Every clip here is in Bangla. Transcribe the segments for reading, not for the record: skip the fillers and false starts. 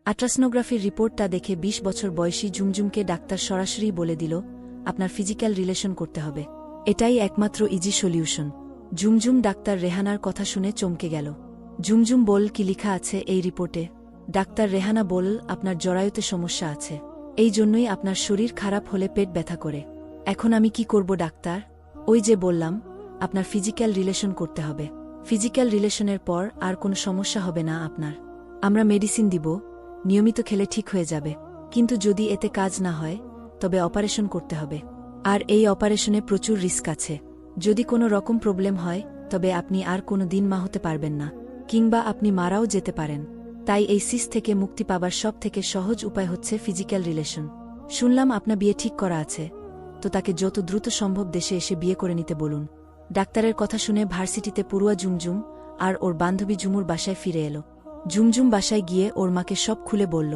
আল্ট্রাসনোগ্রাফির রিপোর্টটা দেখে ২০ বছর বয়সী ঝুমঝুমকে ডাক্তার সরাসরি বলে দিল, আপনার ফিজিক্যাল রিলেশন করতে হবে। এটাই একমাত্র ইজি সলিউশন। ঝুমঝুম ডাক্তার রেহানার কথা শুনে চমকে গেল। ঝুমঝুম বল, কি লিখা আছে এই রিপোর্টে? ডাক্তার রেহানা বল, আপনার জরায়ুতে সমস্যা আছে, এই জন্যই আপনার শরীর খারাপ হলে পেট ব্যথা করে। এখন আমি কি করব ডাক্তার? ওই যে বললাম, আপনার ফিজিক্যাল রিলেশন করতে হবে। ফিজিক্যাল রিলেশনের পর আর কোনো সমস্যা হবে না আপনার। আমরা মেডিসিন দিব, নিয়মিত খেলে ঠিক হয়ে যাবে। কিন্তু যদি এতে কাজ না হয় তবে অপারেশন করতে হবে। আর এই অপারেশনে প্রচুর রিস্ক আছে। যদি কোনো রকম প্রবলেম হয় তবে আপনি আর কোনো দিন মা হতে পারবেন না, কিংবা আপনি মারাও যেতে পারেন। তাই এই সিস থেকে মুক্তি পাবার সব থেকে সহজ উপায় হচ্ছে ফিজিক্যাল রিলেশন। শুনলাম আপনার বিয়ে ঠিক করা আছে, তো তাকে যত দ্রুত সম্ভব দেশে এসে বিয়ে করে নিতে বলুন। ডাক্তারের কথা শুনে ভার্সিটিতে পড়ুয়া ঝুমঝুম আর ওর বান্ধবী ঝুমুর বাসায় ফিরে এলো। ঝুমঝুম বাসায় গিয়ে ওর মাকে সব খুলে বলল।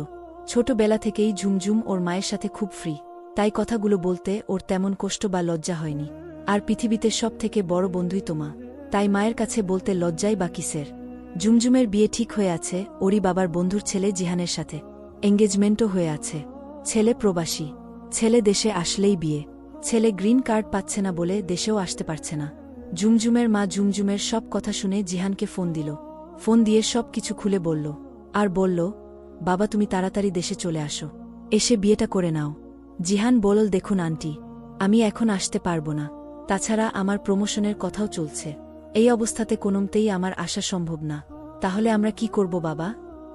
ছোটবেলা থেকেই ঝুমঝুম ওর মায়ের সাথে খুব ফ্রি, তাই কথাগুলো বলতে ওর তেমন কষ্ট বা লজ্জা হয়নি। আর পৃথিবীতে সব থেকে বড় বন্ধুই তো মা, তাই মায়ের কাছে বলতে লজ্জাই বা কিসের। ঝুমঝুমের বিয়ে ঠিক হয়ে আছে ওরই বাবার বন্ধুর ছেলে জিহানের সাথে। এঙ্গেজমেন্টও হয়ে আছে। ছেলে প্রবাসী, ছেলে দেশে আসলেই বিয়ে। ছেলে গ্রিন কার্ড পাচ্ছে না বলে দেশেও আসতে পারছে না। ঝুমঝুমের মা ঝুমঝুমের সব কথা শুনে জিহানকে ফোন দিল। ফোন দিয়ে সব কিছু খুলে বলল, আর বলল, বাবা তুমি তাড়াতাড়ি দেশে চলে আসো, এসে বিয়েটা করে নাও। জিহান বলল, দেখুন আন্টি, আমি এখন আসতে পারবো না, তাছাড়া আমার প্রমোশনের কথাও চলছে। এই অবস্থাতে কোনোমতেই আমার আসা সম্ভব না। তাহলে আমরা কি করব বাবা?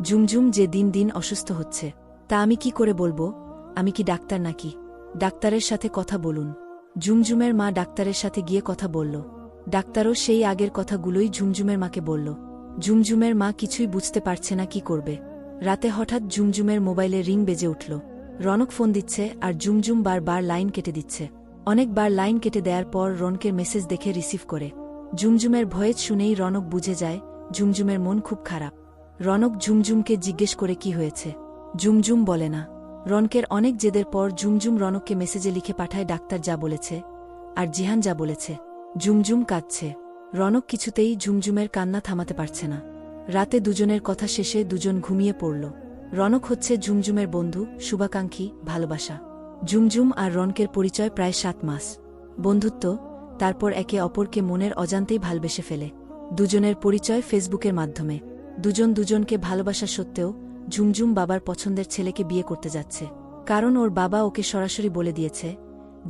ঝুমঝুম যে দিন দিন অসুস্থ হচ্ছে, তা আমি কি করে বলবো? আমি কি ডাক্তার নাকি? ডাক্তারের সাথে কথা বলুন। ঝুমঝুমের মা ডাক্তারের সাথে গিয়ে কথা বলল। ডাক্তারও সেই আগের কথাগুলোই ঝুমঝুমের মাকে বলল। ঝুমঝুমের মা কিছুই বুঝতে পারছে না কি করবে। রাতে হঠাৎ ঝুমঝুমের মোবাইলে রিং বেজে উঠল। রনক ফোন দিচ্ছে আর ঝুমঝুম বারবার লাইন কেটে দিচ্ছে। অনেকবার লাইন কেটে দেওয়ার পর রনকের মেসেজ দেখে রিসিভ করে। ঝুমঝুমের ভয়েস শুনেই রনক বুঝে যায় ঝুমঝুমের মন খুব খারাপ। রনক ঝুমঝুমকে জিজ্ঞেস করে কি হয়েছে। ঝুমঝুম বলে না। রনকের অনেক জেদের পর ঝুমঝুম রনককে মেসেজে লিখে পাঠায় ডাক্তার যা বলেছে আর জিহান যা বলেছে। ঝুমঝুম কাঁদছে। রনক কিছুতেই ঝুমঝুমের কান্না থামাতে পারছে না। রাতে দুজনের কথা শেষে দুজন ঘুমিয়ে পড়ল। রনক হচ্ছে ঝুমঝুমের বন্ধু, শুভাকাঙ্ক্ষী, ভালোবাসা। ঝুমঝুম আর রনকের পরিচয় প্রায় 7 মাস বন্ধুত্ব, তারপর একে অপরকে মনের অজান্তেই ভালবেসে ফেলে। দুজনের পরিচয় ফেসবুকের মাধ্যমে। দুজন দুজনকে ভালোবাসা সত্ত্বেও ঝুমঝুম বাবার পছন্দের ছেলেকে বিয়ে করতে যাচ্ছে, কারণ ওর বাবা ওকে সরাসরি বলে দিয়েছে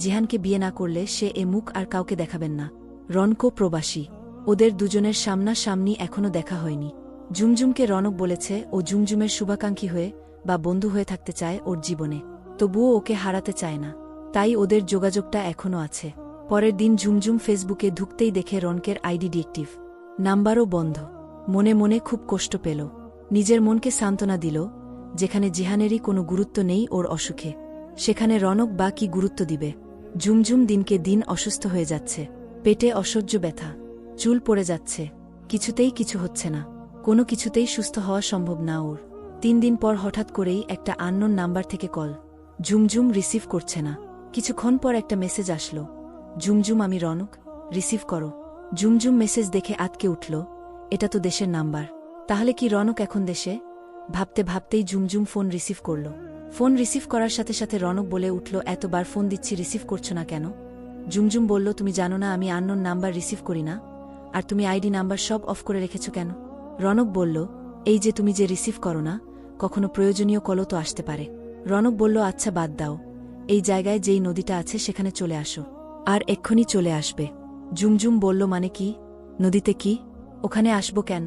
জিহানকে বিয়ে না করলে সে এ মুখ আর কাউকে দেখাবেন না। রনকও প্রবাসী, ওদের দুজনের সামনাসামনি এখনো দেখা হয়নি। ঝুমঝুমকে রনক বলেছে ও ঝুমঝুমের শুভাকাঙ্ক্ষী হয়ে বা বন্ধু হয়ে থাকতে চায় ওর জীবনে, তবুও ওকে হারাতে চায় না। তাই ওদের যোগাযোগটা এখনো আছে। পরের দিন ঝুমঝুম ফেসবুকে ঢুকতেই দেখে রনকের আইডি ডিএক্টিভ, নাম্বারও বন্ধ। মনে মনে খুব কষ্ট পেল। নিজের মনকে সান্ত্বনা দিল, যেখানে জিহানেরই কোনো গুরুত্ব নেই ওর অসুখে, সেখানে রনক বা কি গুরুত্ব দিবে। ঝুমঝুম দিনকে দিন অসুস্থ হয়ে যাচ্ছে। পেটে অসহ্য ব্যথা, চুল পড়ে যাচ্ছে, কিছুতেই কিছু হচ্ছে না। কোনো কিছুতেই সুস্থ হওয়া সম্ভব না ওর। 3 দিন পর হঠাৎ করেই একটা আননোন নাম্বার থেকে কল। ঝুমঝুম রিসিভ করছে না। কিছুক্ষণ পর একটা মেসেজ আসলো, ঝুমঝুম আমি রনক, রিসিভ করো। ঝুমঝুম মেসেজ দেখে আতকে উঠল, এটা তো দেশের নাম্বার, তাহলে কি রনক এখন দেশে? ভাবতে ভাবতেই ঝুমঝুম ফোন রিসিভ করল। ফোন রিসিভ করার সাথে সাথে রনক বলে উঠল, এতবার ফোন দিচ্ছি রিসিভ করছো না কেন? ঝুমঝুম বলল, তুমি জানো না আমি আননোন নাম্বার রিসিভ করি না? আর তুমি আইডি নাম্বার সব অফ করে রেখেছ কেন? রনক বলল, এই যে তুমি যে রিসিভ করো না, কখনো প্রয়োজনীয় কলও তো আসতে পারে। রনক বলল, আচ্ছা বাদ দাও, এই জায়গায় যেই নদীটা আছে সেখানে চলে আসো, আর এক্ষুনি চলে আসবে। ঝুমঝুম বলল, মানে কি? নদীতে কি? ওখানে আসব কেন?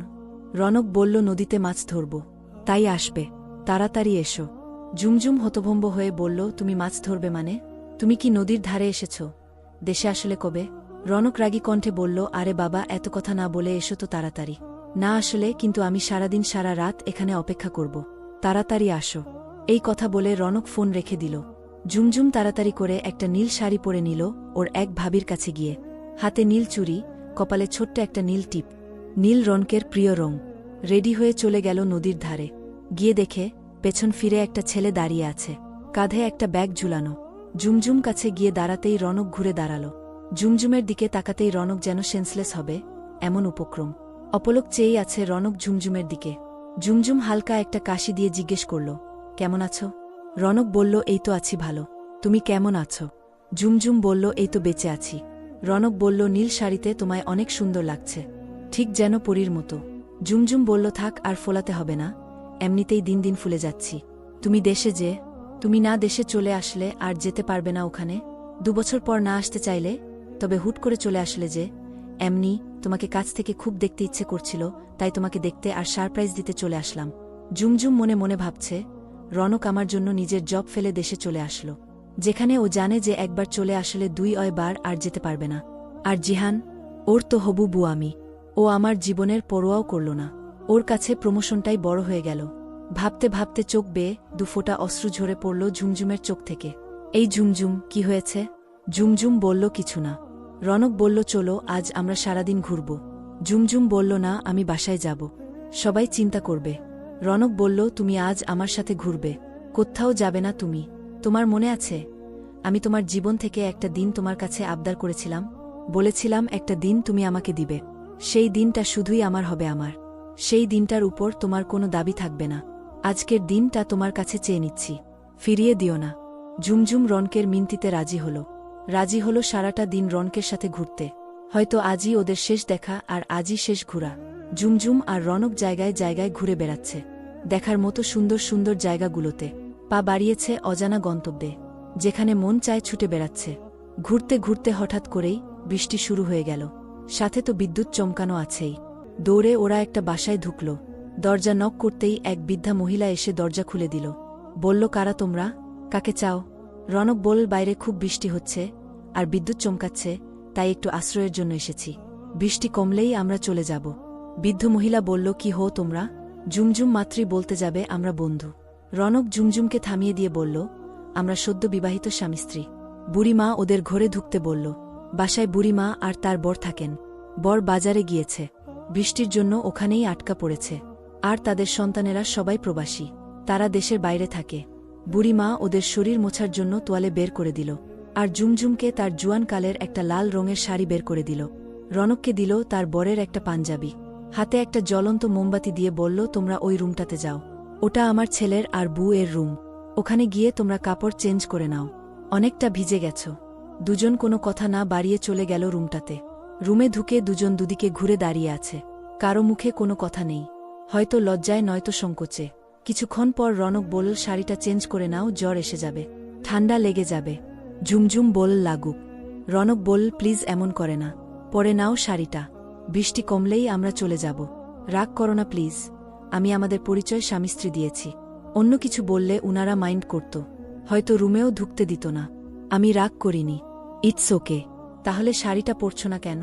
রনক বলল, নদীতে মাছ ধরব, তাই আসবে, তাড়াতাড়ি এসো। ঝুমঝুম হতভম্ব হয়ে বলল, তুমি মাছ ধরবে মানে? তুমি কি নদীর ধারে এসেছ? দেশে আসলে কবে? রনক রাগী কণ্ঠে বলল, আরে বাবা এত কথা না বলে এসো তো তাড়াতাড়ি। না আসলে কিন্তু আমি সারাদিন সারা রাত এখানে অপেক্ষা করব, তাড়াতাড়ি আসো। এই কথা বলে রনক ফোন রেখে দিল। ঝুমঝুম তাড়াতাড়ি করে একটা নীল শাড়ি পরে নিল ওর এক ভাবির কাছে গিয়ে। হাতে নীল চুড়ি, কপালে ছোট্ট একটা নীল টিপ। নীল রনকের প্রিয় রং। রেডি হয়ে চলে গেল নদীর ধারে। গিয়ে দেখে পেছন ফিরে একটা ছেলে দাঁড়িয়ে আছে, কাঁধে একটা ব্যাগ ঝুলানো। ঝুমঝুম কাছে গিয়ে দাঁড়াতেই রনক ঘুরে দাঁড়াল। ঝুমঝুমের দিকে তাকাতেই রনক যেন সেন্সলেস হবে এমন উপক্রম। অপলক চেয়েই আছে রনক ঝুমঝুমের দিকে। ঝুমঝুম হালকা একটা কাশি দিয়ে জিজ্ঞেস করল, কেমন আছো? রনক বলল, এই তো আছি ভালো। তুমি কেমন আছো? ঝুমঝুম বলল, এই তো বেঁচে আছি। রনক বলল, নীল শাড়িতে তোমায় অনেক সুন্দর লাগছে, ঠিক যেন পরীর মতো। ঝুমঝুম বলল, থাক আর ফোলাতে হবে না, এমনিতেই দিন দিন ফুলে যাচ্ছি। তুমি না দেশে চলে আসলে আর যেতে পারবে না ওখানে? 2 বছর পর না আসতে চাইলে? তবে হুট করে চলে আসলে যে? এমনি তোমাকে কাছ থেকে খুব দেখতে ইচ্ছে করছিল, তাই তোমাকে দেখতে আর সারপ্রাইজ দিতে চলে আসলাম। ঝুমঝুম মনে মনে ভাবছে, রনক আমার জন্য নিজের জব ফেলে দেশে চলে আসলো, যেখানে ও জানে যে একবার চলে আসলে 2 বার আর যেতে পারবে না। আর জিহান, ওর তো হবু বউ আমি, ও আমার জীবনের পরোয়াও করল না। ওর কাছে প্রমোশনটাই বড় হয়ে গেল। ভাবতে ভাবতে চোখ বেয়ে 2 ফোঁটা অশ্রু ঝরে পড়ল ঝুমঝুমের চোখ থেকে। এই ঝুমঝুম, কি হয়েছে? ঝুমঝুম বলল, কিছু না। রনক বলল, চলো আজ আমরা সারাদিন ঘুরব। ঝুমঝুম বলল, না, আমি বাসায় যাব, সবাই চিন্তা করবে। রনক বলল, তুমি আজ আমার সাথে ঘুরবে? কোথাও যাবে না তুমি? তোমার মনে আছে আমি তোমার জীবন থেকে একটা দিন তোমার কাছে আবদার করেছিলাম? বলেছিলাম একটা দিন তুমি আমাকে দিবে, সেই দিনটা শুধুই আমার হবে আমার। সেই দিনটার উপর তোমার কোনো দাবি থাকবে না। আজকের দিনটা তোমার কাছে চেয়ে নিচ্ছি, ফিরিয়ে দিও না। ঝুমঝুম রনকের মিনতিতে রাজি হলো সারাটা দিন রনকের সাথে ঘুরতে। হয়তো আজই ওদের শেষ দেখা আর আজই শেষ ঘোরা। ঝুমঝুম আর রনক জায়গায় জায়গায় ঘুরে বেড়াচ্ছে, দেখার মতো সুন্দর সুন্দর জায়গাগুলোতে। পা বাড়িয়েছে অজানা গন্তব্যে, যেখানে মন চায় ছুটে বেড়াচ্ছে। ঘুরতে ঘুরতে হঠাৎ করেই বৃষ্টি শুরু হয়ে গেল, সাথে তো বিদ্যুৎ চমকানো আছেই। দৌড়ে ওরা একটা বাসায় ঢুকল। দরজা নক করতেই এক বৃদ্ধা মহিলা এসে দরজা খুলে দিল। বলল, কারা তোমরা? কাকে চাও? রনক বলল, বাইরে খুব বৃষ্টি হচ্ছে আর বিদ্যুৎ চমকাচ্ছে, তাই একটু আশ্রয়ের জন্য এসেছি। বৃষ্টি কমলেই আমরা চলে যাব। বৃদ্ধ মহিলা বলল, কি হো তোমরা? ঝুমঝুম মাত্রই বলতে যাবে, আমরা বন্ধু। রনক ঝুমঝুমকে থামিয়ে দিয়ে বলল, আমরা সদ্য বিবাহিত স্বামী স্ত্রী। বুড়িমা ওদের ঘরে ঢুকতে বলল। বাসায় বুড়িমা আর তার বর থাকেন। বর বাজারে গিয়েছে, বৃষ্টির জন্য ওখানেই আটকা পড়েছে। আর তাদের সন্তানেরা সবাই প্রবাসী, তারা দেশের বাইরে থাকে। বুড়িমা ওদের শরীর মোছার জন্য তোয়ালে বের করে দিল, আর ঝুমঝুমকে তার জুয়ান কালের একটা লাল রঙের শাড়ি বের করে দিল। রনককে দিল তার বরের একটা পাঞ্জাবি, হাতে একটা জ্বলন্ত মোমবাতি দিয়ে বলল, তোমরা ওই রুমটাতে যাও, ওটা আমার ছেলের আর বউ এর রুম। ওখানে গিয়ে তোমরা কাপড় চেঞ্জ করে নাও, অনেকটা ভিজে গেছ। দুজন কোনো কথা না বাড়িয়ে চলে গেল রুমটাতে। রুমে ঢুকে দুজন দুদিকে ঘুরে দাঁড়িয়ে আছে, কারো মুখে কোনো কথা নেই, হয়তো লজ্জায় নয়তো সংকোচে। কিছুক্ষণ পর রনক বলল, শাড়িটা চেঞ্জ করে নাও, জ্বর এসে যাবে, ঠান্ডা লেগে যাবে। ঝুমঝুম বলল, লাগুক। রনক বলল, প্লিজ এমন করে না, পরে নাও শাড়িটা, বৃষ্টি কমলেই আমরা চলে যাব। রাগ করো না প্লিজ, আমি আমাদের পরিচয় স্বামী স্ত্রী দিয়েছি, অন্য কিছু বললে উনারা মাইন্ড করত, হয়তো রুমেও ঢুকতে দিত না। আমি রাগ করিনি, ইটস ওকে। তাহলে শাড়িটা পরছো না কেন?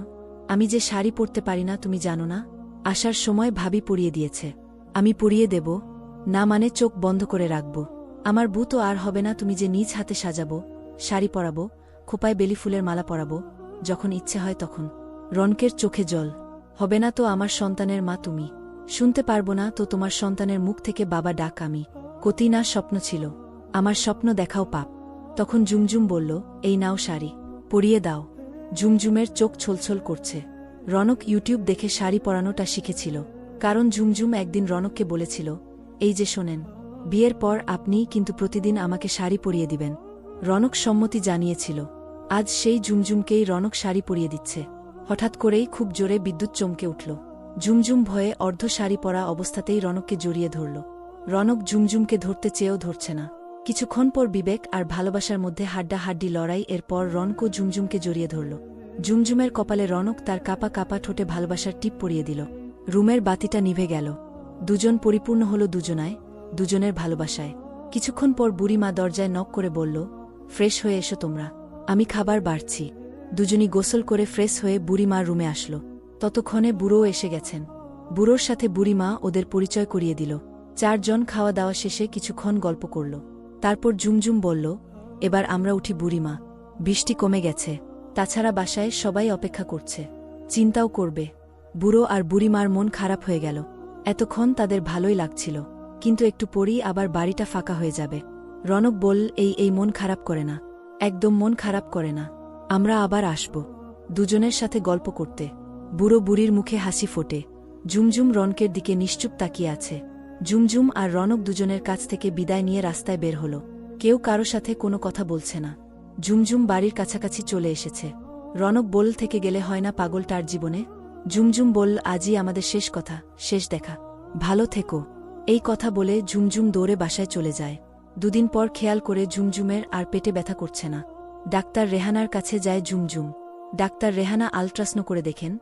আমি যে শাড়ি পরতে পারি না তুমি জানো না? আসার সময় ভাবি পরিয়ে দিয়েছে, আমি পরিয়ে দেব না মানে চোখ বন্ধ করে রাখব? আমার বউ তো আর হবে না, তুমি যে নিজ হাতে সাজাবো, শাড়ি পরাবো, খোপায় বেলি ফুলের মালা পরাবো, যখন ইচ্ছে হয় তখন। রনকের চোখে জল। হবে না তো আমার সন্তানের মা তুমি, শুনতে পারবো না তো তোমার সন্তানের মুখ থেকে বাবা ডাক আমি? কতি না স্বপ্ন ছিল, আমার স্বপ্ন দেখাও পাপ। তখন ঝুমঝুম বলল, এই নাও শাড়ি, পরিয়ে দাও। ঝুমঝুমের চোখ ছলছল করছে। রনক ইউটিউব দেখে শাড়ি পরানোটা শিখেছিল, কারণ ঝুমঝুম একদিন রনককে বলেছিল, এই যে শোনেন, বিয়ের পর আপনিই কিন্তু প্রতিদিন আমাকে শাড়ি পরিয়ে দিবেন। রনক সম্মতি জানিয়েছিল। আজ সেই ঝুমঝুমকেই রনক শাড়ি পরিয়ে দিচ্ছে। হঠাৎ করেই খুব জোরে বিদ্যুৎ চমকে উঠল। ঝুমঝুম ভয়ে অর্ধ শাড়ি পরা অবস্থাতেই রনককে জড়িয়ে ধরল। রনক ঝুমঝুমকে ধরতে চেয়েও ধরছে না। কিছুক্ষণ পর বিবেক আর ভালোবাসার মধ্যে হাড্ডাহাড্ডি লড়াই, এরপর রনকও ঝুমঝুমকে জড়িয়ে ধরল। ঝুমঝুমের কপালে রনক তার কাপা কাপা ঠোঁটে ভালোবাসার টিপ পরিয়ে দিল। রুমের বাতিটা নিভে গেল। দুজন পরিপূর্ণ হল দুজনায়, দুজনের ভালোবাসায়। কিছুক্ষণ পর বুড়িমা দরজায় নক করে বলল, ফ্রেশ হয়ে এসো তোমরা, আমি খাবার বাড়ছি। দুজনই গোসল করে ফ্রেশ হয়ে বুড়িমার রুমে আসলো। ততক্ষণে বুড়োও এসে গেছেন। বুড়োর সাথে বুড়িমা ওদের পরিচয় করিয়ে দিল। 4 জন খাওয়া দাওয়া শেষে কিছুক্ষণ গল্প করল। তারপর ঝুমঝুম বলল, এবার আমরা উঠি বুড়িমা, বৃষ্টি কমে গেছে, তাছাড়া বাসায় সবাই অপেক্ষা করছে, চিন্তাও করবে। বুড়ো আর বুড়িমার মন খারাপ হয়ে গেল। এতক্ষণ তাদের ভালোই লাগছিল, কিন্তু একটু পরেই আবার বাড়িটা ফাঁকা হয়ে যাবে। রনক বলল, এই মন খারাপ করে না, একদম মন খারাপ করে না, আমরা আবার আসব দুজনের সাথে গল্প করতে। বুড়ো বুড়ির মুখে হাসি ফোটে। ঝুমঝুম রনকের দিকে নিশ্চুপ তাকিয়ে আছে। ঝুমঝুম আর রনক দুজনের কাছ থেকে বিদায় নিয়ে রাস্তায় বের হল। কেউ কারো সাথে কোনো কথা বলছে না। ঝুমঝুম বাড়ির কাছাকাছি চলে এসেছে। রনক বল থেকে গেলে হয় না পাগলটার জীবনে। ঝুমঝুম বলল, আজই আমাদের শেষ কথা, শেষ দেখা, ভালো থেকো। এই কথা বলে ঝুমঝুম দৌড়ে বাসায় চলে যায়। দুদিন পর খেয়াল করে ঝুমঝুমের আর পেটে ব্যথা করছে না। ডাক্তার রেহানার কাছে যায় ঝুমঝুম। ডাক্তার রেহানা আল্ট্রাসাউন্ড করে দেখেন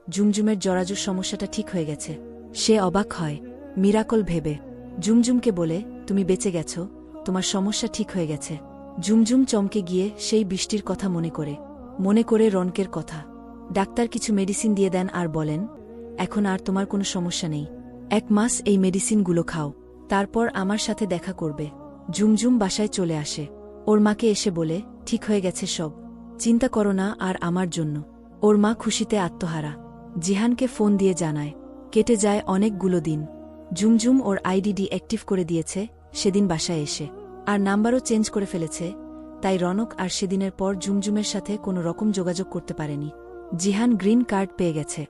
ঝুমঝুমের জরাজুর সমস্যাটা ঠিক হয়ে গেছে। সে অবাক হয়, মিরাকল ভেবে। ঝুমঝুমকে বলে, তুমি বেঁচে গেছ, তোমার সমস্যা ঠিক হয়ে গেছে। ঝুমঝুম চমকে গিয়ে সেই বৃষ্টির কথা মনে করে রনকের কথা। ডাক্তার কিছু মেডিসিন দিয়ে দেন আর বলেন, এখন আর তোমার কোনো সমস্যা নেই। 1 মাস এই মেডিসিনগুলো খাও, তারপর আমার সাথে দেখা করবে। ঝুমঝুম বাসায় চলে আসে। ওর মাকে এসে বলে, ঠিক হয়ে গেছে সব, চিন্তা করো না আর আমার জন্য। ওর মা খুশিতে আত্মহারা। জিহানকে ফোন দিয়ে জানায়। কেটে যায় অনেকগুলো দিন। ঝুমঝুম ওর আইডি অ্যাক্টিভ করে দিয়েছে সেদিন বাসায় এসে, আর নাম্বারও চেঞ্জ করে ফেলেছে। তাই রনক আর সেদিনের পর ঝুমঝুমের সাথে কোনো রকম যোগাযোগ করতে পারেনি। জিহান গ্রিন কার্ড পেয়ে গেছে।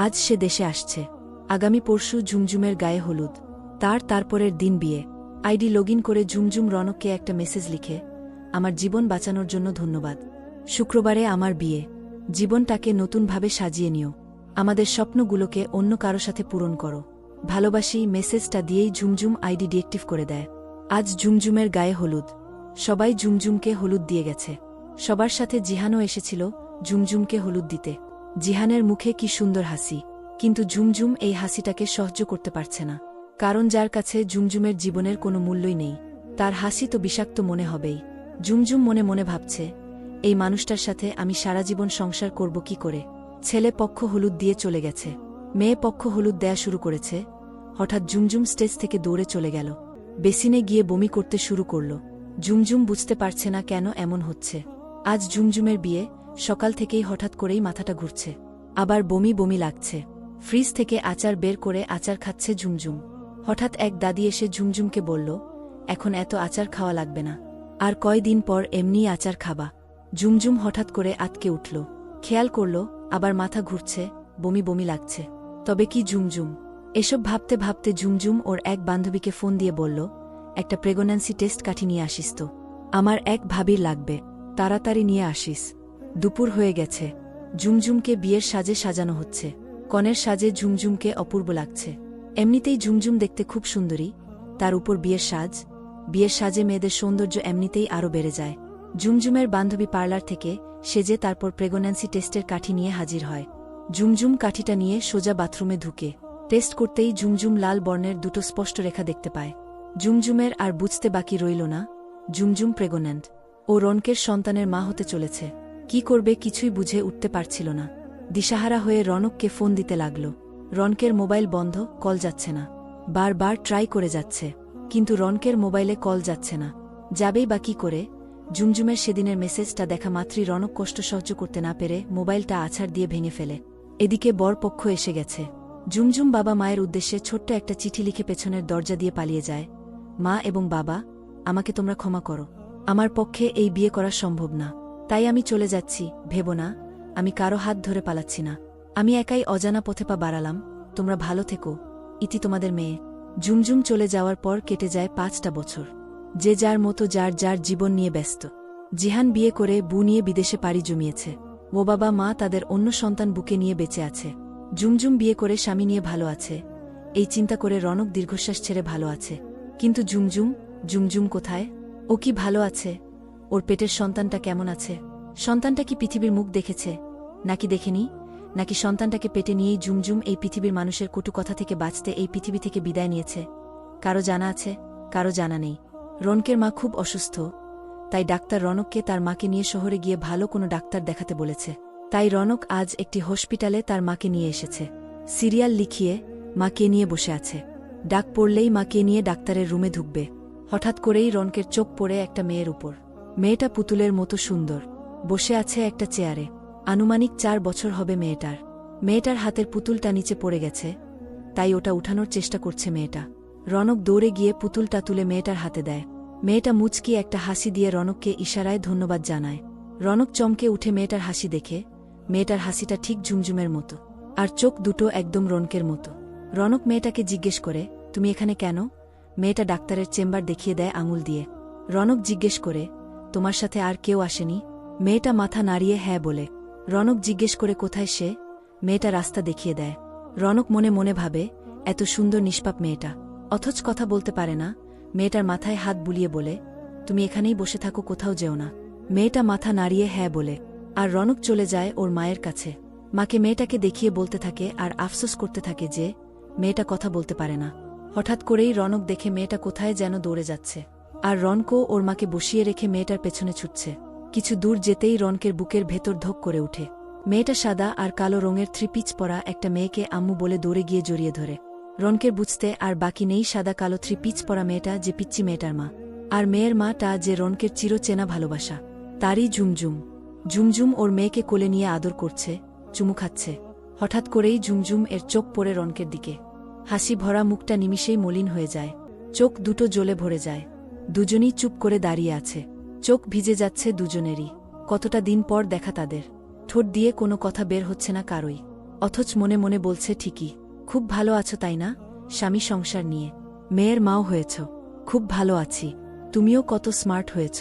আজ সে দেশে আসছে। আগামী পরশু ঝুমঝুমের গায়ে হলুদ, তারপরের দিন বিয়ে। আইডি লগইন করে ঝুমঝুম রনককে একটা মেসেজ লিখে, আমার জীবন বাঁচানোর জন্য ধন্যবাদ। শুক্রবারে আমার বিয়ে, জীবনটাকে নতুনভাবে সাজিয়ে নিও। আমাদের স্বপ্নগুলোকে অন্য কারো সাথে পূরণ করো, ভালোবাসি। মেসেজটা দিয়েই ঝুমঝুম আইডি ডিএক্টিভ করে দেয়। আজ ঝুমঝুমের গায়ে হলুদ। সবাই ঝুমঝুমকে হলুদ দিয়ে গেছে। সবার সাথে জিহানও এসেছিল ঝুমঝুমকে হলুদ দিতে। জিহানের মুখে কি সুন্দর হাসি, কিন্তু ঝুমঝুম এই হাসিটাকে সহ্য করতে পারছে না। কারণ যার কাছে ঝুমঝুমের জীবনের কোনো মূল্যই নেই, তার হাসি তো বিষাক্ত মনে হবেই। ঝুমঝুম মনে মনে ভাবছে, এই মানুষটার সাথে আমি সারা জীবন সংসার করব কি করে। ছেলে পক্ষ হলুদ দিয়ে চলে গেছে, মেয়ে পক্ষ হলুদ দেয়া শুরু করেছে। হঠাৎ ঝুমঝুম স্টেজ থেকে দৌড়ে চলে গেল। বেসিনে গিয়ে বমি করতে শুরু করল। ঝুমঝুম বুঝতে পারছে না কেন এমন হচ্ছে। আজ ঝুমঝুমের বিয়ে, সকাল থেকেই হঠাৎ করেই মাথাটা ঘুরছে, আবার বমি বমি লাগছে। ফ্রিজ থেকে আচার বের করে আচার খাচ্ছে ঝুমঝুম। হঠাৎ এক দাদি এসে ঝুমঝুমকে বলল, এখন এত আচার খাওয়া লাগবে না, আর কয়দিন পর এমনিই আচার খাবা। ঝুমঝুম হঠাৎ করে আতকে উঠল। খেয়াল করল আবার মাথা ঘুরছে, বমি বমি লাগছে। তবে কি ঝুমঝুম? এসব ভাবতে ভাবতে ঝুমঝুম ওর এক বান্ধবীকে ফোন দিয়ে বলল, একটা প্রেগন্যান্সি টেস্ট কাঠি নিয়ে আসিস তো, আমার এক ভাবির লাগবে, তাড়াতাড়ি নিয়ে আসিস। দুপুর হয়ে গেছে। ঝুমঝুমকে বিয়ের সাজে সাজানো হচ্ছে। কনের সাজে ঝুমঝুমকে অপূর্ব লাগছে। এমনিতেই ঝুমঝুম দেখতে খুব সুন্দরী, তার উপর বিয়ের সাজে মেয়েদের সৌন্দর্য এমনিতেই আরও বেড়ে যায়। ঝুমঝুমের বান্ধবী পার্লার থেকে সেজে তারপর প্রেগন্যান্সি টেস্টের কাঠি নিয়ে হাজির হয়। ঝুমঝুম কাঠিটা নিয়ে সোজা বাথরুমে ঢুকে টেস্ট করতেই ঝুমঝুম লাল বর্ণের দুটো স্পষ্ট রেখা দেখতে পায়। ঝুমঝুমের আর বুঝতে বাকি রইল না, ঝুমঝুম প্রেগন্যান্ট। ও রনকের সন্তানের মা হতে চলেছে। কি করবে কিছুই বুঝে উঠতে পারছিল না। দিশাহারা হয়ে রনককে ফোন দিতে লাগল। রনকের মোবাইল বন্ধ, কল যাচ্ছে না। বারবার ট্রাই করে যাচ্ছে, কিন্তু রনকের মোবাইলে কল যাচ্ছে না। যাবেই বা কি করে? ঝুমঝুমের সেদিনের মেসেজটা দেখা মাত্রই রনক কষ্ট সহ্য করতে না পেরে মোবাইলটা আছাড় দিয়ে ভেঙে ফেলে। এদিকে বরপক্ষ এসে গেছে। ঝুমঝুম বাবা মায়ের উদ্দেশ্যে ছোট্ট একটা চিঠি লিখে পেছনের দরজা দিয়ে পালিয়ে যায়। মা এবং বাবা, আমাকে তোমরা ক্ষমা করো। আমার পক্ষে এই বিয়ে করা সম্ভব না, তাই আমি চলে যাচ্ছি। ভেবো না আমি কারো হাত ধরে পালাচ্ছি না, আমি একাই অজানা পথে পা বাড়ালাম। তোমরা ভালো থেকো, ইতি তোমাদের মেয়ে। ঝুমঝুম চলে যাওয়ার পর কেটে যায় 5টা বছর। যে যার মতো যার যার জীবন নিয়ে ব্যস্ত। জিহান বিয়ে করে বউ নিয়ে বিদেশে পাড়ি জমিয়েছে। ও বাবা মা তাদের অন্য সন্তান বুকে নিয়ে বেঁচে আছে। ঝুমঝুম বিয়ে করে স্বামী নিয়ে ভালো আছে, এই চিন্তা করে রনক দীর্ঘশ্বাস ছেড়ে ভালো আছে। কিন্তু ঝুমঝুম কোথায়? ও কি ভালো আছে? ওর পেটের সন্তানটা কেমন আছে? সন্তানটা কি পৃথিবীর মুখ দেখেছে নাকি দেখেনি? নাকি সন্তানটাকে পেটে নিয়েই ঝুমঝুম এই পৃথিবীর মানুষের কটু কথা থেকে বাঁচতে এই পৃথিবী থেকে বিদায় নিয়েছে? কারো জানা আছে, কারো জানা নেই। রনকের মা খুব অসুস্থ, তাই ডাক্তার রনককে তার মাকে নিয়ে শহরে গিয়ে ভালো কোনো ডাক্তার দেখাতে বলেছে। তাই রনক আজ একটি হসপিটালে তার মাকে নিয়ে এসেছে। সিরিয়াল লিখিয়ে মাকে নিয়ে বসে আছে। ডাক পড়লেই মাকে নিয়ে ডাক্তারের রুমে ঢুকবে। হঠাৎ করেই রনকের চোখ পড়ে একটা মেয়ের উপর। মেয়েটা পুতুলের মতো সুন্দর, বসে আছে একটা চেয়ারে। আনুমানিক 4 বছর হবে মেয়েটার। মেয়েটার হাতের পুতুলটা নিচে পড়ে গেছে, তাই ওটা উঠানোর চেষ্টা করছে মেয়েটা। রনক দৌড়ে গিয়ে পুতুলটা তুলে মেয়েটার হাতে দেয়। মেয়েটা মুচকি একটা হাসি দিয়ে রনককে ইশারায় ধন্যবাদ জানায়। রনক চমকে উঠে মেয়েটার হাসি দেখে। মেয়েটার হাসিটা ঠিক ঝুমঝুমের মতো, আর চোখ দুটো একদম রনকের মতো। রনক মেয়েটাকে জিজ্ঞেস করে, তুমি এখানে কেন? মেয়েটা ডাক্তারের চেম্বার দেখিয়ে দেয় আঙুল দিয়ে। রনক জিজ্ঞেস করে, তোমার সাথে আর কেউ আসেনি? মেয়েটা মাথা নাড়িয়ে হ্যাঁ বলে। রনক জিজ্ঞেস করে কোথায় সে? মেয়েটা রাস্তা দেখিয়ে দেয়। রনক মনে মনে ভাবে, এত সুন্দর নিষ্পাপ মেয়েটা, অথচ কথা বলতে পারে না। মেয়েটার মাথায় হাত বুলিয়ে বলে, তুমি এখানেই বসে থাকো, কোথাও যেও না। মেয়েটা মাথা নাড়িয়ে হ্যাঁ বলে। আর রনক চলে যায় ওর মায়ের কাছে। মাকে মেয়েটাকে দেখিয়ে বলতে থাকে আর আফসোস করতে থাকে যে মেয়েটা কথা বলতে পারে না। হঠাৎ করেই রনক দেখে মেয়েটা কোথায় যেন দৌড়ে যাচ্ছে। আর রনকও ওর মাকে বসিয়ে রেখে মেয়েটার পেছনে ছুটছে। কিছু দূর যেতেই রনকের বুকের ভেতর ধক করে ওঠে। মেয়েটা সাদা আর কালো রঙের থ্রি-পিস পরা একটা মেয়েকে আম্মু বলে দৌড়ে গিয়ে জড়িয়ে ধরে। রনকের বুঝতে আর বাকি নেই সাদা কালো থ্রি-পিস পরা মেয়েটা যে পিচ্চি মেয়েটার মা, আর মেয়ের মাটা যে রনকের চিরচেনা ভালোবাসা, তারই ঝুমঝুম। ঝুমঝুম ওর মেয়েকে কোলে নিয়ে আদর করছে, চুমু খাচ্ছে। হঠাৎ করেই ঝুমঝুম এর চোখ পড়ে রনকের দিকে। হাসি ভরা মুখটা নিমিষেই মলিন হয়ে যায়। চোখ দুটো জ্বলে ভরে যায়। দুজনই চুপ করে দাঁড়িয়ে আছে। চোখ ভিজে যাচ্ছে দুজনেরই। কতটা দিন পর দেখা তাদের। ঠোঁট দিয়ে কোনো কথা বের হচ্ছে না কারোই, অথচ মনে মনে বলছে ঠিকই, খুব ভালো আছো তাই না? স্বামী সংসার নিয়ে মেয়ের মাও হয়েছ। খুব ভালো আছি। তুমিও কত স্মার্ট হয়েছ।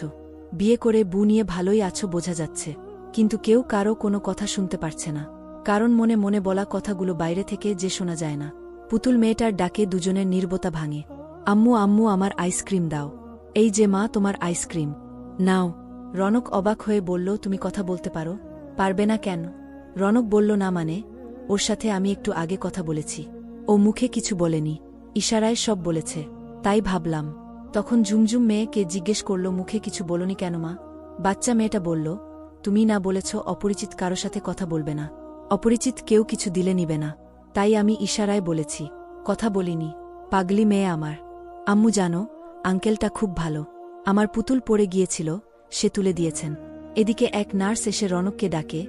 বিয়ে করে বউ নিয়ে ভালোই আছো বোঝা যাচ্ছে। কিন্তু কেউ কারো কোনো কথা শুনতে পারছে না, কারণ মনে মনে বলা কথাগুলো বাইরে থেকে যে শোনা যায় না। পুতুল মেয়েটার ডাকে দুজনের নীরবতা ভাঙে। আম্মু আম্মু আমার আইসক্রিম দাও। এই যে মা তোমার আইসক্রিম নাও। রনক অবাক হয়ে বলল, তুমি কথা বলতে পারো? পারবে না কেন? রনক বলল, না মানে, ওর সাথে আমি একটু আগে কথা বলেছি। ও মুখে কিছু বলেনি, ইশারায় সব বলেছে। তাই ভাবলাম। তখন ঝুমঝুম মেয়েকে জিজ্ঞেস করল, মুখে কিছু বলনি কেন মা? বাচ্চা মেয়েটা বলল, তুমি না বলেছ অপরিচিত কারো সাথে কথা বলবে না, অপরিচিত কেউ কিছু দিলে নিবে না, তাই আমি ইশারায় বলেছি, কথা বলিনি। পাগলি মেয়ে আমার। আম্মু জানো, আঙ্কেলটা খুব ভালো। আমার পুতুল পড়ে গিয়েছিল, সে তুলে দিয়েছেন। এদিকে এক নার্স এসে রনককে ডাকে,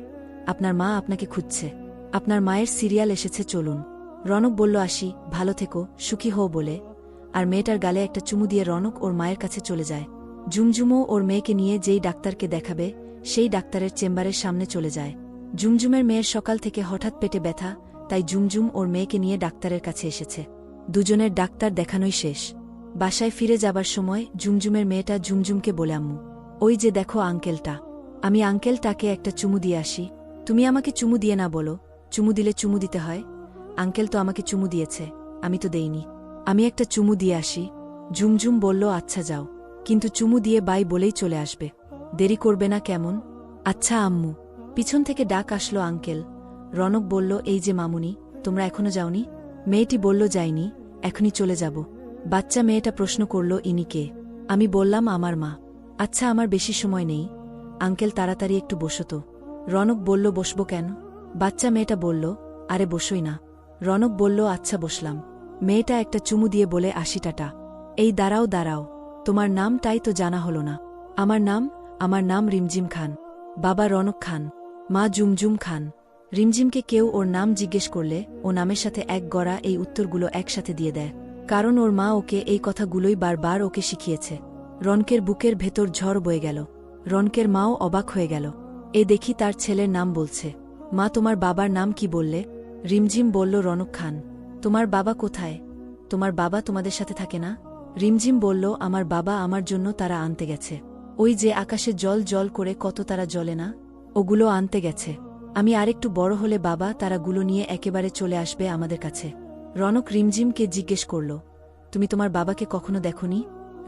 আপনার মা আপনাকে খুঁজছে। আপনার মায়ের সিরিয়াল এসেছে, চলুন। রনক বলল, আসি, ভালো থেকো, সুখী হও বলে। আর মেয়েটার গালে একটা চুমু দিয়ে রনক ওর মায়ের কাছে চলে যায়। ঝুমঝুমও ওর মেয়েকে নিয়ে যেই ডাক্তারকে দেখাবে সেই ডাক্তারের চেম্বারের সামনে চলে যায়। ঝুমঝুমের মেয়ের সকাল থেকে হঠাৎ পেটে ব্যথা, তাই ঝুমঝুম ওর মেয়েকে নিয়ে ডাক্তারের কাছে এসেছে। দুজনের ডাক্তার দেখানোই শেষ। বাসায় ফিরে যাবার সময় ঝুমঝুমের মেয়েটা ঝুমঝুমকে বলে, আম্মু, ওই যে দেখো আঙ্কেলটা। আমি আঙ্কেলটাকে একটা চুমু দিয়ে আসি। তুমি আমাকে চুমু দিয়ে না বলো, চুমু দিলে চুমু দিতে হয়। আঙ্কেল তো আমাকে চুমু দিয়েছে, আমি তো দেইনি। আমি একটা চুমু দিয়ে আসি। ঝুমঝুম বলল, আচ্ছা যাও, কিন্তু চুমু দিয়ে বাই বলেই চলে আসবে, দেরি করবে না কেমন? আচ্ছা আম্মু। পিছন থেকে ডাক আসলো, আঙ্কেল। রনক বলল, এই যে মামুনি, তোমরা এখনো যাওনি? মেয়েটি বলল, যাইনি, এখনই চলে যাব। বাচ্চা মেয়েটা প্রশ্ন করল, ইনি কে? আমি বললাম, আমার মা। আচ্ছা, আমার বেশি সময় নেই, আঙ্কেল তাড়াতাড়ি একটু বসো তো। রনক বলল, বসবো কেন? বাচ্চা মেয়েটা বলল, আরে বসোই না। রনক বলল, আচ্ছা বসলাম। মেয়েটা একটা চুমু দিয়ে বলে, আসি, টাটা। এই দাঁড়াও দাঁড়াও, তোমার নামটাই তো জানা হলো না। আমার নাম রিমঝিম খান। বাবা রনক খান, মা ঝুমঝুম খান। রিমঝিমকে কেউ ওর নাম জিজ্ঞেস করলে ও নামের সাথে এক গড়া এই উত্তরগুলো একসাথে দিয়ে দেয়, কারণ ওর মা ওকে এই কথাগুলোই বারবার ওকে শিখিয়েছে। রনকের বুকের ভেতর ঝড় বয়ে গেল। রনকের মাও অবাক হয়ে গেল। এ দেখি তার ছেলের নাম বলছে। মা, তোমার বাবার নাম কি বললে? রিমঝিম বলল, রনক খান। তোমার বাবা কোথায়? তোমার বাবা তোমাদের সাথে থাকে না? রিমঝিম বলল, আমার বাবা আমার জন্য তারা আনতে গেছে। ওই যে আকাশে জল জল করে কত তারা জ্বলে না, ওগুলো আনতে গেছে। আমি আরেকটু বড় হলে বাবা তারাগুলো নিয়ে একেবারে চলে আসবে আমাদের কাছে। রনক রিমঝিমকে জিজ্ঞেস করল, তুমি তোমার বাবাকে কখনো দেখনি?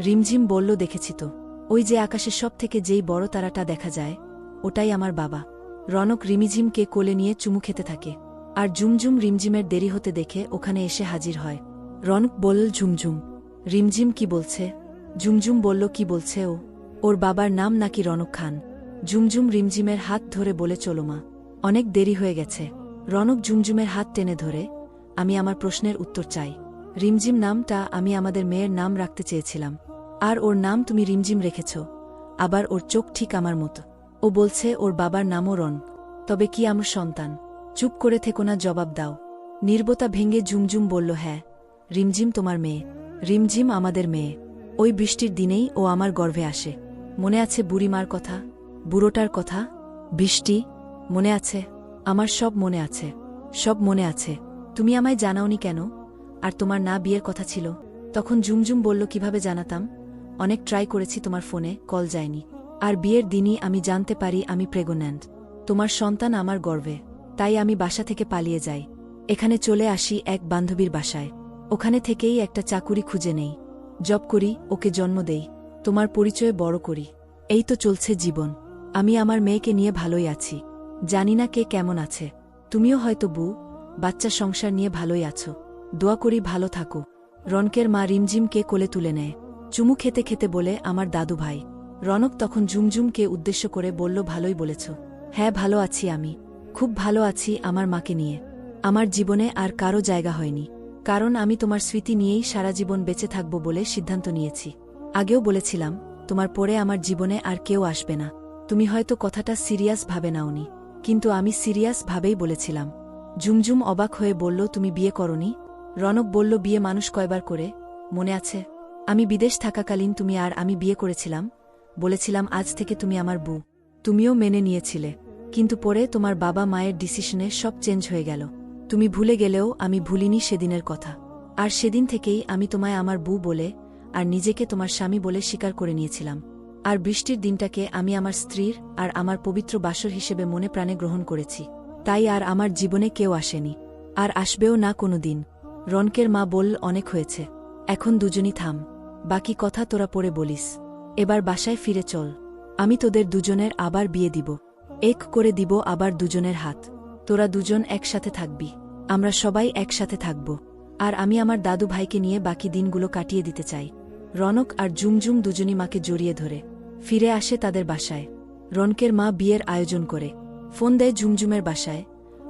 রিমঝিম বলল, দেখেছি তো, ওই যে আকাশে সব থেকে যেই বড় তারাটা দেখা যায়, ওটাই আমার বাবা। রনক রিমঝিমকে কোলে নিয়ে চুমু খেতে থাকে। আর ঝুমঝুম রিমঝিমের দেরি হতে দেখে ওখানে এসে হাজির হয়। রনক বলল, ঝুমঝুম, রিমঝিম কি বলছে? ঝুমঝুম বলল, কি বলছে ও? ওর বাবার নাম নাকি রনক খান? ঝুমঝুম রিমঝিমের হাত ধরে বলে, চলো মা, অনেক দেরি হয়ে গেছে। রনক ঝুমঝুমের হাত টেনে ধরে, আমি আমার প্রশ্নের উত্তর চাই। রিমঝিম নামটা আমি আমাদের মেয়ের নাম রাখতে চেয়েছিলাম, আর ওর নাম তুমি রিমঝিম রেখেছ। আবার ওর চোখ ঠিক আমার মতো। ও বলছে ওর বাবার নামও রন। তবে কি আমার সন্তান? চুপ করে থেকো না, জবাব দাও। নীরবতা ভেঙে ঝুমঝুম বলল, হ্যাঁ, রিমঝিম তোমার মেয়ে। রিমঝিম আমাদের মেয়ে। ওই বৃষ্টির দিনেই ও আমার গর্ভে আসে। মনে আছে বুড়িমার কথা, বুড়োটার কথা? বৃষ্টি, মনে আছে? আমার সব মনে আছে, সব মনে আছে। তুমি আমায় জানাওনি কেন? আর তোমার না বিয়ের কথা ছিল? তখন ঝুমঝুম বলল, কিভাবে জানাতাম? অনেক ট্রাই করেছি, তোমার ফোনে কল যায়নি। আর বিয়ের দিনই আমি জানতে পারি আমি প্রেগন্যান্ট। তোমার সন্তান আমার গর্বে। তাই আমি বাসা থেকে পালিয়ে যাই। এখানে চলে আসি এক বান্ধবীর বাসায়। ওখানে থেকেই একটা চাকুরি খুঁজে নেই, জব করি, ওকে জন্ম দেই, তোমার পরিচয়ে বড় করি। এই তো চলছে জীবন। আমি আমার মেয়েকে নিয়ে ভালোই আছি। জানি না কে কেমন আছে। তুমিও হয়তো বাচ্চা সংসার নিয়ে ভালোই আছো। দোয়া করি ভালো থাকো। রনকের মা রিমঝিমকে কোলে তুলে নেয়, চুমু খেতে খেতে বলে, আমার দাদু ভাই। রনক তখন ঝুমঝুমকে উদ্দেশ্য করে বলল, ভালোই বলেছ। হ্যাঁ, ভালো আছি আমি, খুব ভালো আছি আমার মাকে নিয়ে। আমার জীবনে আর কারো জায়গা হয়নি, কারণ আমি তোমার স্মৃতি নিয়েই সারা জীবন বেঁচে থাকব বলে সিদ্ধান্ত নিয়েছি। আগেও বলেছিলাম, তোমার পরে আমার জীবনে আর কেউ আসবে না। তুমি হয়তো কথাটা সিরিয়াস ভাবে নাওনি, কিন্তু আমি সিরিয়াস ভাবেই বলেছিলাম। ঝুমঝুম অবাক হয়ে বলল, তুমি বিয়ে করনি? রনক বলল, বিয়ে মানুষ কয়বার করে, মনে আছে? আমি বিদেশ থাকাকালীন তুমি আর আমি বিয়ে করেছিলাম, বলেছিলাম আজ থেকে তুমি আমার বউ। তুমিও মেনে নিয়েছিলে, কিন্তু পরে তোমার বাবা মায়ের ডিসিশনে সব চেঞ্জ হয়ে গেল। তুমি ভুলে গেলেও আমি ভুলিনি সেদিনের কথা। আর সেদিন থেকেই আমি তোমায় আমার বউ বলে আর নিজেকে তোমার স্বামী বলে স্বীকার করে নিয়েছিলাম। আর বৃষ্টির দিনটাকে আমি আমার স্ত্রীর আর আমার পবিত্র বাসর হিসেবে মনে প্রাণে গ্রহণ করেছি। তাই আর আমার জীবনে কেউ আসেনি, আর আসবেও না কোনো দিন। রনকের মা বলল, অনেক হয়েছে, এখন দুজনই থাম। বাকি কথা তোরা পরে বলিস। এবার বাসায় ফিরে চল। আমি তোদের দুজনের আবার বিয়ে দিব, এক করে দিব আবার দুজনের হাত। তোরা দুজন একসাথে থাকবি, আমরা সবাই একসাথে থাকব। আর আমি আমার দাদু ভাইকে নিয়ে বাকি দিনগুলো কাটিয়ে দিতে চাই। রনক আর ঝুমঝুম দুজনই মাকে জড়িয়ে ধরে ফিরে আসে তাদের বাসায়। রনকের মা বিয়ের আয়োজন করে ফোন দেয় ঝুমঝুমের বাসায়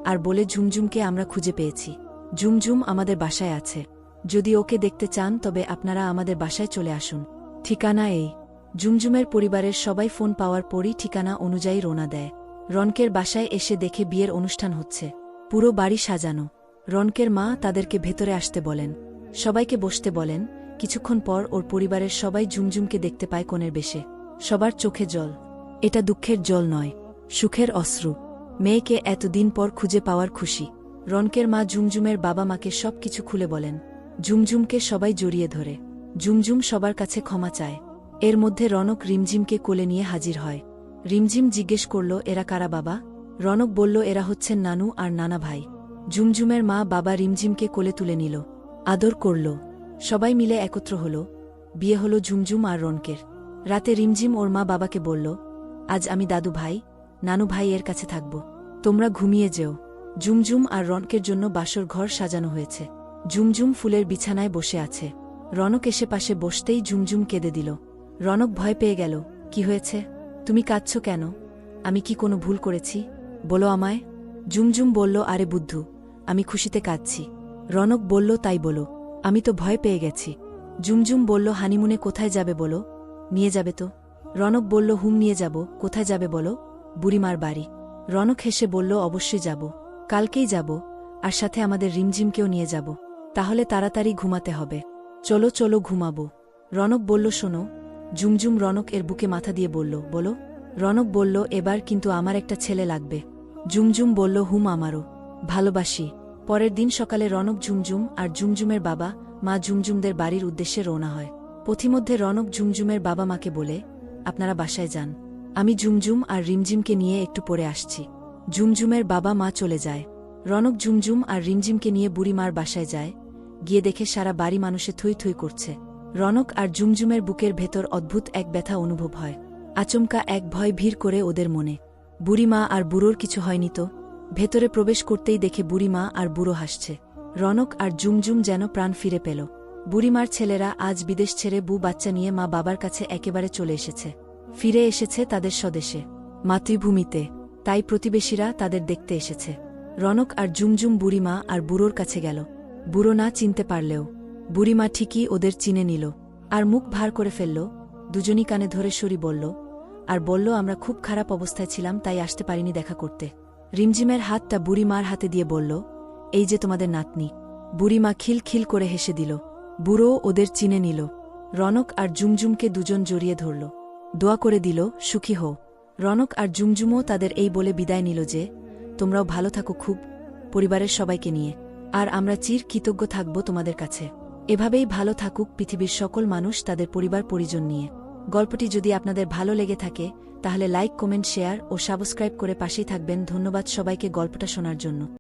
আর বলে, ঝুমঝুমকে আমরা খুঁজে পেয়েছি। ঝুমঝুম আমাদের বাসায় আছে। যদি ওকে দেখতে চান তবে আপনারা আমাদের বাসায় চলে আসুন। ঠিকানা এই। ঝুমঝুমের পরিবারের সবাই ফোন পাওয়ার পরই ঠিকানা অনুযায়ী রওনা দেয়। রনকের বাসায় এসে দেখে বিয়ের অনুষ্ঠান হচ্ছে, পুরো বাড়ি সাজানো। রনকের মা তাদেরকে ভেতরে আসতে বলেন, সবাইকে বসতে বলেন। কিছুক্ষণ পর ওর পরিবারের সবাই ঝুমঝুমকে দেখতে পায় কনের বেশে। সবার চোখে জল। এটা দুঃখের জল নয়, সুখের অশ্রু। মেয়েকে এতদিন পর খুঁজে পাওয়ার খুশি। রনকের মা ঝুমঝুমের বাবা মাকে সব কিছু খুলে বলেন। ঝুমঝুমকে সবাই জড়িয়ে ধরে। ঝুমঝুম সবার কাছে ক্ষমা চায়। এর মধ্যে রনক রিমঝিমকে কোলে নিয়ে হাজির হয়। রিমঝিম জিজ্ঞেস করল, এরা কারা বাবা? রনক বলল, এরা হচ্ছেন নানু আর নানা ভাই। ঝুমঝুমের মা বাবা রিমঝিমকে কোলে তুলে নিল, আদর করল। সবাই মিলে একত্র হল। বিয়ে হল ঝুমঝুম আর রনকের। রাতে রিমঝিম ওর মা বাবাকে বলল, আজ আমি দাদু ভাই, নানু ভাই এর কাছে থাকব, তোমরা ঘুমিয়ে যেও। ঝুমঝুম আর রনকের জন্য বাসর ঘর সাজানো হয়েছে। ঝুমঝুম ফুলের বিছানায় বসে আছে। রনক এসে পাশে বসতেই ঝুমঝুম কেঁদে দিল। রনক ভয় পেয়ে গেল। কি হয়েছে? তুমি কাঁদছ কেন? আমি কি কোনো ভুল করেছি? বলো আমায়। ঝুমঝুম বলল, আরে বুদ্ধু, আমি খুশিতে কাঁদছি। রনক বলল, তাই বলো, আমি তো ভয় পেয়ে গেছি। ঝুমঝুম বলল, হানিমুনে কোথায় যাবে বলো? নিয়ে যাবে তো? রনক বলল, হুম নিয়ে যাব। কোথায় যাবে বলো? বুড়িমার বাড়ি। রনক হেসে বলল, অবশ্যই যাব, কালকেই যাব, আর সাথে আমাদের রিমঝিমকেও নিয়ে যাব। তাহলে তাড়াতাড়ি ঘুমাতে হবে। চলো চলো ঘুমাবো। রনক বলল, শোনো। ঝুমঝুম রনক এর বুকে মাথা দিয়ে বলল, বলো। রনক বলল, এবার কিন্তু আমার একটা ছেলে লাগবে। ঝুমঝুম বলল, হুম আমারও, ভালোবাসি। পরের দিন সকালে রনক ঝুমঝুম আর ঝুমঝুমের বাবা মা ঝুমঝুমদের বাড়ির উদ্দেশ্যে রওনা হয়। পথিমধ্যে রনক ঝুমঝুমের বাবা মাকে বলে, আপনারা বাসায় যান, আমি ঝুমঝুম আর রিমঝিমকে নিয়ে একটু পরে আসছি। ঝুমঝুমের বাবা মা চলে যায়। রনক ঝুমঝুম আর রিমঝিমকে নিয়ে বুড়িমার বাসায় যায়। গিয়ে দেখে সারা বাড়ি মানুষে থই থই করছে। রনক আর ঝুমঝুমের বুকের ভেতর অদ্ভুত এক ব্যথা অনুভব হয়। আচমকা এক ভয় ভিড় করে ওদের মনে। বুড়িমা আর বুড়োর কিছু হয়নি তো? ভেতরে প্রবেশ করতেই দেখে বুড়িমা আর বুড়ো হাসছে। রনক আর ঝুমঝুম যেন প্রাণ ফিরে পেল। বুড়িমার ছেলেরা আজ বিদেশ ছেড়ে বাচ্চা নিয়ে মা বাবার কাছে একেবারে চলে এসেছে। ফিরে এসেছে তাদের স্বদেশে, মাতৃভূমিতে। তাই প্রতিবেশীরা তাদের দেখতে এসেছে। রনক আর ঝুমঝুম বুড়িমা আর বুড়োর কাছে গেল। বুড়ো না চিনতে পারলেও বুড়িমা ঠিকই ওদের চিনে নিল আর মুখ ভার করে ফেলল। দুজনই কানে ধরে সরি বলল আর বলল, আমরা খুব খারাপ অবস্থায় ছিলাম, তাই আসতে পারিনি দেখা করতে। রিমঝিমের হাতটা বুড়িমার হাতে দিয়ে বলল, এই যে তোমাদের নাতনি। বুড়িমা খিল খিল করে হেসে দিল। বুড়ো ওদের চিনে নিল। রনক আর ঝুমঝুমকে দুজন জড়িয়ে ধরল, দোয়া করে দিল, সুখী হও। রনক আর ঝুমঝুমও তাদের এই বলে বিদায় নিল যে, তোমরাও ভালো থাকো খুব, পরিবারের সবাইকে নিয়ে। আর আমরা চির কৃতজ্ঞ থাকব তোমাদের কাছে। এভাবেই ভালো থাকুক পৃথিবীর সকল মানুষ তাদের পরিবার পরিজন নিয়ে। গল্পটি যদি আপনাদের ভালো লেগে থাকে তাহলে লাইক, কমেন্ট, শেয়ার ও সাবস্ক্রাইব করে পাশেই থাকবেন। ধন্যবাদ সবাইকে গল্পটা শোনার জন্য।